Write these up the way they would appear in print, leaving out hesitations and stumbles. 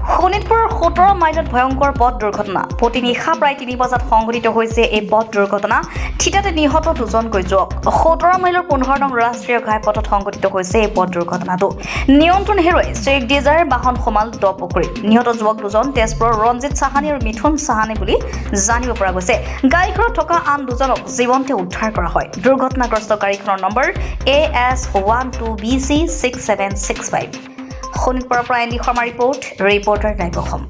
শোণিতপুৰৰ 17 মাইলত ভয়ংকৰ পথ দুৰ্ঘটনা পুৱতি নিশা প্ৰায় 3 বজাত সংঘটিত হৈছে এই পথ দুৰ্ঘটনা ঠিতাতে নিহত দুজনকৈ যুৱক 17 মাইলৰ 15 নং ৰাষ্ট্ৰীয় ঘাইপথত সংঘটিত হৈছে এই পথ দুৰ্ঘটনাটো নিয়ন্ত্ৰণ হেৰুৱাই চেক ডিজাৰ বাহন সমাল দ পুখুৰীত নিহত যুৱক দুজন তেজপুৰৰ ৰঞ্জিত সাহানী আৰু মিথুন সাহানী বুলি জানিব পৰা গৈছে গাড়ীখনত থকা আন দুজনক জীৱন্তে উদ্ধাৰ কৰা হয় দুৰ্ঘটনাগ্ৰস্ত গাড়ীখনৰ নম্বৰ AS12BC6765 শোণিতপুৰৰ পৰা এন্ডি Sharma reporter live Assam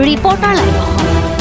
reporter live Assam